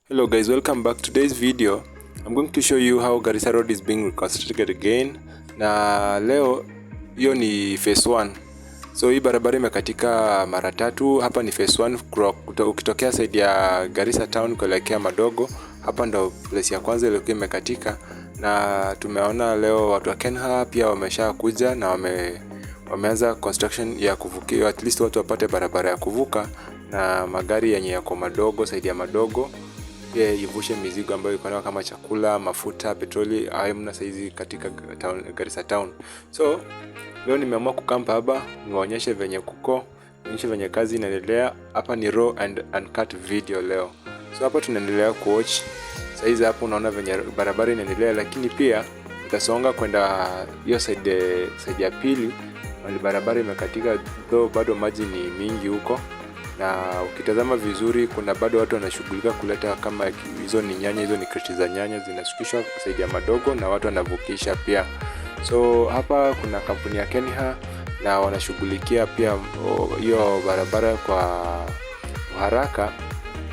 Hello guys, welcome back. Today's video I'm going to show you how Garissa Road is being reconstructed again. Na leo hiyo ni phase 1. So hii barabara imekatika mara tatu. Hapa ni phase 1 ukitokea side ya Garissa town kuelekea Madogo. Hapa ndo place ya kwanza ile imekatika, na tumeona leo watu wa KENHA pia wamesha kuja na wameanza construction ya kuvukia, at least watu wapate barabara ya kuvuka na magari yenye yako Madogo, side ya Madogo pia ivushe mizigo ambayo iko kama chakula, mafuta, petroli haimna saizi katika Garissa town. So leo nimeamua kukampa hapa niwaonyeshe venye kuko, nionyeshe venye kazi inaendelea. Hapa ni raw and uncut video leo. So hapa tunaendelea kuwatch. Saizi hapo unaona venye barabara inaendelea, lakini pia utasonga kwenda hiyo side ya pili wali barabara imekatika, though bado maji ni mingi huko. Na ukitazama vizuri kuna bado watu wanashughulika kuleta kama hizo ni nyanya, hizo ni kreti za nyanya zinashukishwa side ya Madogo na watu wanavukisha pia. So hapa kuna kampuni ya KENHA na wanashughulikia pia hiyo barabara kwa haraka.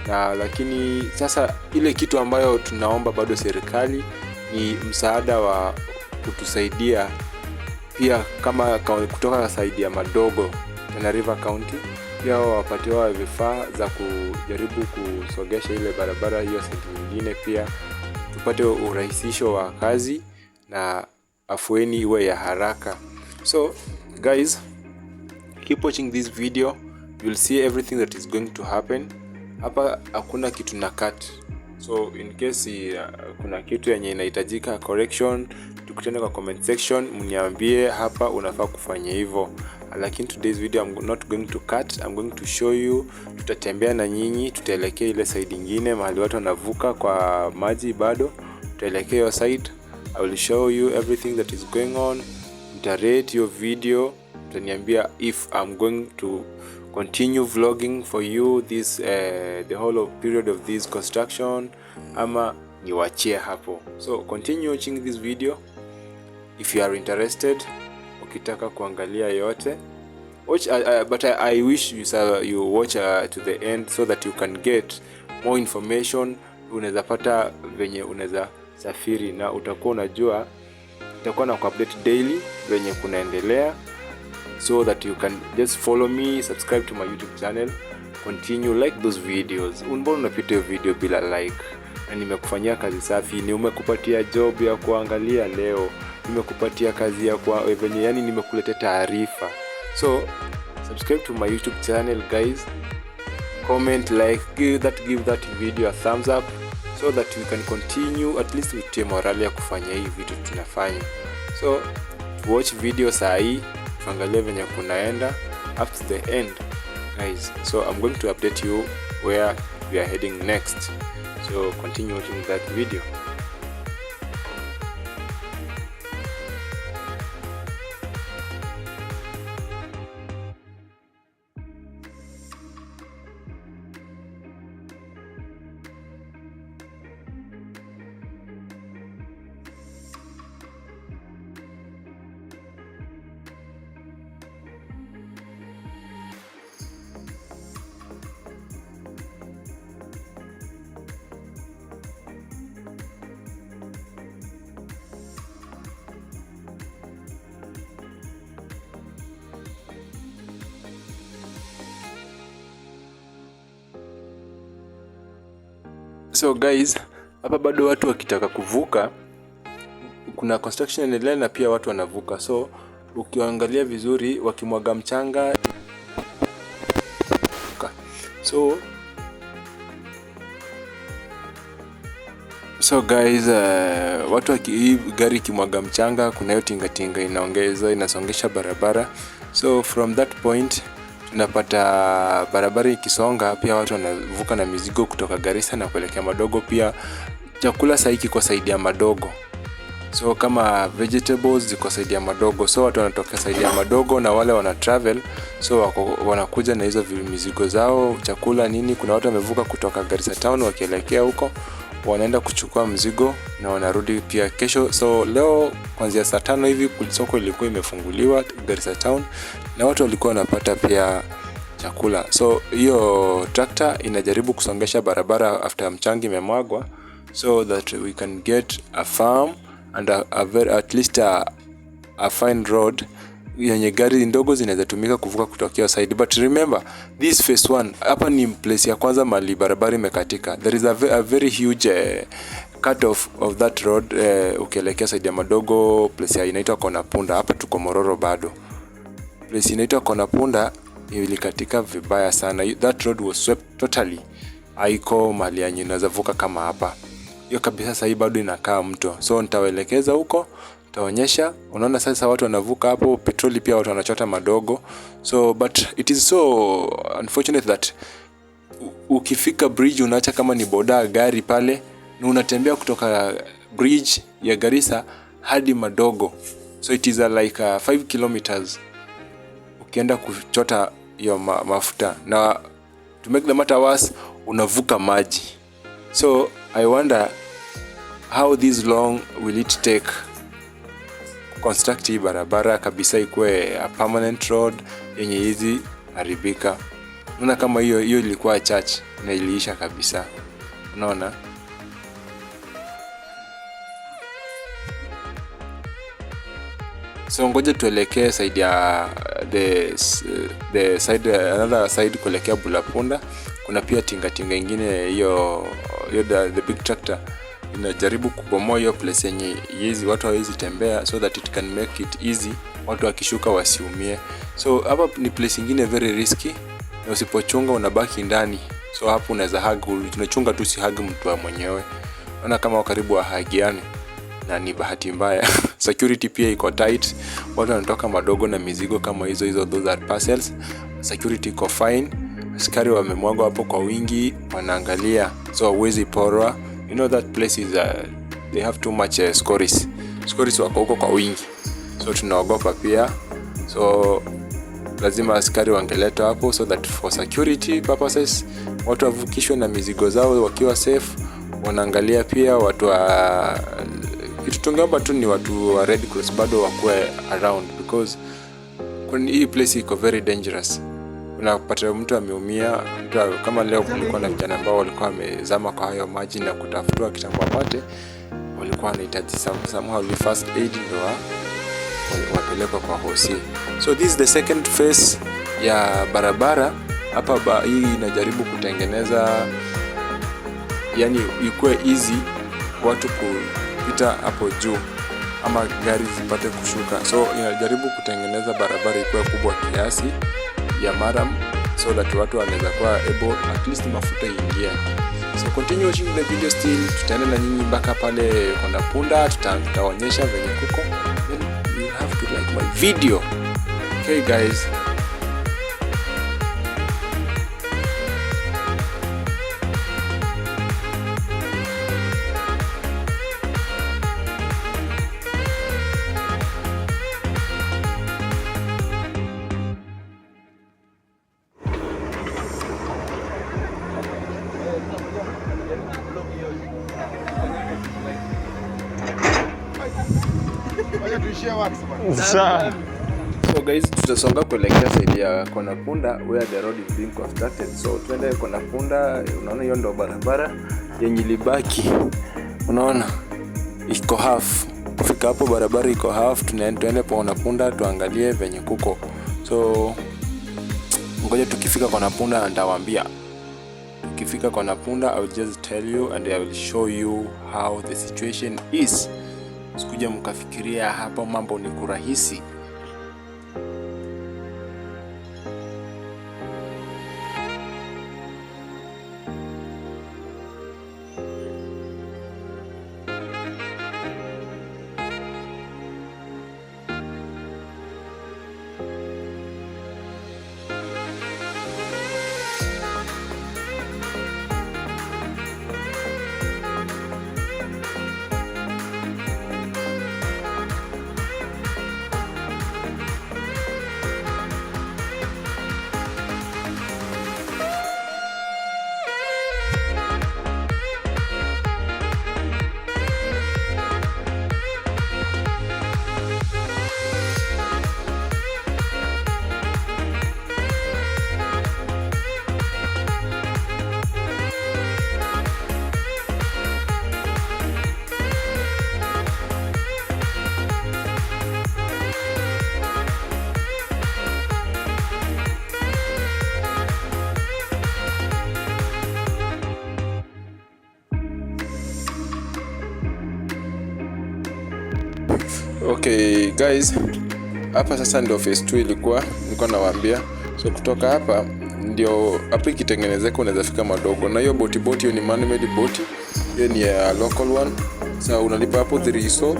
Na lakini sasa ile kitu ambayo tunaomba bado serikali ni msaada wa kutusaidia pia, kama kutoka side ya Madogo na River County pia wapatiwa vifaa za kujaribu kusogesha ile barabara hiyo side nyingine, pia tupate urahisisho wa kazi na afueni iwe ya haraka. So guys, keep watching this video, you'll see everything that is going to happen. Hapa hakuna kitu na cut, so in case kuna kitu yenye inahitajika correction, tukutane kwa comment section mniambie hapa unafaa kufanya hivyo. Lakini today's video I'm not going to cut, I'm going to show you. Tutatembea na nyinyi, tutaelekea ile side nyingine mahali watu wanavuka kwa maji bado, tutaelekea hiyo side. I will show you everything that is going on. Mtarate your video, mtaniambia if I'm going to continue vlogging for you this the whole period of this construction ama niwachie hapo. So continue watching this video if you are interested. Ukitaka kuangalia yote watch, but I wish you watch to the end so that you can get more information. Unaweza pata venye unaweza safiri na utakuwa unajua, utakuwa na update daily venye kunaendelea, so that you can just follow me, subscribe to my YouTube channel, continue like those videos. Mbona unapita video bila like? Na nimekufanyia kazi safi, ni umekupatia job ya kuangalia leo, nimekupatia kazi ya kwa venye, yani nimekuletea taarifa. So subscribe to my YouTube channel guys, comment, like, give that video a thumbs up so that we can continue, at least with morale ya kufanya hii vitu tunafanya. So watch video saa hii, tuangalie venye kunaenda up to the end guys. So I'm going to update you where we are heading next, so continue watching that video. So guys, hapa bado watu wakitaka kuvuka, kuna construction inaendelea na pia watu wanavuka. So ukiangalia vizuri wakimwaga mchanga. So guys, watu hii gari kimwaga mchanga, kuna hiyo tingatinga inasongesha barabara. So from that point tunapata barabara ikisonga, pia watu wanavuka na mizigo kutoka Garissa na kuelekea Madogo. Pia chakula saiki kwa side ya Madogo, so kama vegetables ziko side ya Madogo, so watu wanatoka side ya Madogo na wale wana travel, so wanakuja na hizo mizigo zao, chakula nini. Kuna watu wamevuka kutoka Garissa town wakielekea huko, wanaenda kuchukua mzigo na wanarudi pia kesho. So leo kuanzia saa 5 hivi soko ilikuwa imefunguliwa Garissa town, na watu walikuwa wanapata pia chakula. So hiyo tractor inajaribu kusongesha barabara after mchanga imemwagwa, so that we can get a farm and at least a fine road yenye gari ndogo zinaweza tumika kuvuka kutokea side. But remember, this phase 1 hapa ni place ya kwanza mali barabara imekatika. There is a very huge cut off of that road ukielekea side ya Madogo, place ya inaitwa Konapunda. Hapa tuko Mororo bado. Place inaitwa Konapunda ilikatika vibaya sana. That road was swept totally. Haiko mali yenye unaweza vuka kama hapa. Hiyo kabisa sasa hii bado inakaa mto. So nitawaelekeza huko, taonyesha. Unaona sasa watu wanavuka hapo, petroli pia watu wanachota Madogo. So but it is so unfortunate that ukifika bridge unaacha kama ni boda gari pale na unatembea kutoka bridge ya Garissa hadi Madogo. So it is like 5 kilometers ukienda kuchota hiyo mafuta, na to make the matter worse unavuka maji. So I wonder how this long will it take construct hii barabara kabisa ikuwe a permanent road yenye hizi haribika. Unaona kama hiyo ilikuwa church na iliisha kabisa. Unaona? So ngoja tuelekee side ya the side, another side kuelekea Bulapunda. Kuna pia tinga ingine hiyo the big tractor inajaribu kubomoa hiyo place yenye hizi watu hawezi tembea, so that it can make it easy watu wakishuka wasiumie. So hapa ni place nyingine very risky, na usipochunga unabaki ndani. So hapo unaweza hug, tunachunga tu si hug mtu mwenyewe. Unaona kama karibu wa hagiani, na ni bahati mbaya. Security pia iko tight. Watu wanatoka Madogo na mizigo kama hizo those are parcels. Security iko fine. Askari wamemwagwa hapo kwa wingi, wanaangalia. So huwezi porwa. You know that place is they have too much scories wako huko kwa wingi. So tunaogopa pia. So lazima askari wangeletwa hapo so that for security purposes watu wavukishwe na mizigo zao wakiwa safe. Wanaangalia pia watu wa kitu tungeomba tu ni watu wa Red Cross bado wakuwe around, because hii place iko very dangerous. Unapata mtu ameumia, kama leo kulikuwa na vijana ambao walikuwa wamezama kwa hayo maji na kutafutwa kitambo apate, walikuwa wanahitaji somehow first aid ndio wapelekwa kwa hosi. So this is the second phase ya barabara hapa. Hii inajaribu kutengeneza, yani ikuwe easy watu kupita hapo juu ama gari zipate kushuka. So inajaribu kutengeneza barabara ikuwe kubwa kiasi ya maram, so that watu wanaweza kuwa able at least mafuta ingia. So continue watching the video still. Tutaenda na nyinyi mpaka pale Konapunda, tutaonyesha venye kuko. Then you have to like my video. Okay guys. So guys, tutasonga kuelekea side ya Konapunda where the road is being constructed. So twende Konapunda. Unaona hiyo ndo barabara yenye libaki. Unaona iko half. Kufika hapo barabara iko half. Tuende kwa Konapunda tuangalie venye kuko. So ngoja tukifika Konapunda nitawaambia. Tukifika Konapunda I will just tell you and I will show you how the situation is. Sikuja mkafikiria hapa mambo ni kurahisi. Okay guys, hapa sasa ndio phase 2 nilikuwa nawaambia. So kutoka hapa ndio hapa ikitengenezeka unaweza fika Madogo, na hiyo boti hiyo ni man-made boti, hiyo ni a local one. Sasa unalipa hapo 3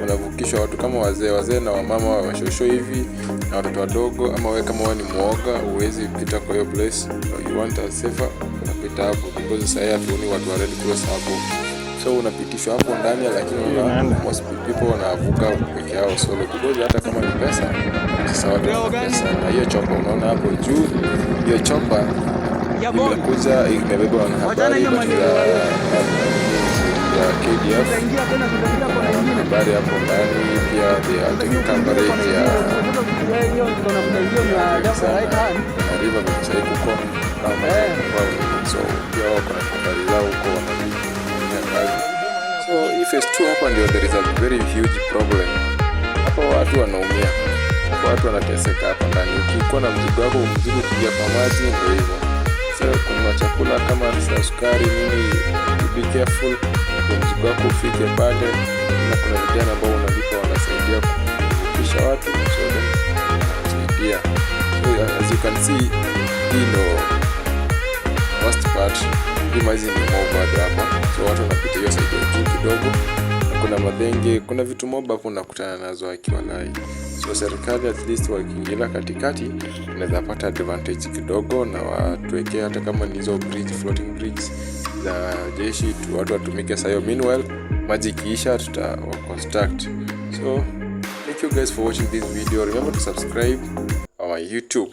unavukishwa watu kama wazee na wamama washosho hivi na watoto wadogo, ama wewe kama wewe ni muoga uwezi pita kwa hiyo place, you want a safer, unapita hapo because sasa hatuoni watu wa Red Cross hapo. So unapitishwa hapo ndani, lakini most people wanavuka peke yao solo because hata kama ni pesa sasa watu wana pesa. Na hiyo chopa unaona hapo juu, hiyo chopa imekuja imebeba habari ya KDF, habari hapo ndani pia they take coverage ya river msai kuko so pia wako na habari zao huko. So if phase 2 hapa ndio there is a very huge problem. Hapa watu wanaumia, hapa watu wanateseka hapa ndani. Ukikuwa na mzigo wako mzigo kuja kwa maji ndio hivyo. Sasa kuna chakula kama sukari nini, be careful kwa mzigo wako ufike pale, na kuna vijana ambao unalipa wanasaidia kufisha watu so kusaidia. So as you can see, worst part hizi ni mob hapa. So watu wanapita hiyo side juu kidogo, kuna madhenge, kuna vitu mob hapo unakutana nazo akiwa nai. So serikali at least wakiingia katikati inaweza pata advantage kidogo, na watuwekea hata kama ni hizo bridge, floating bridge za jeshi tu, watu watumike sayo. Meanwhile maji kiisha construct. So thank you guys for watching this video. Remember to subscribe our YouTube.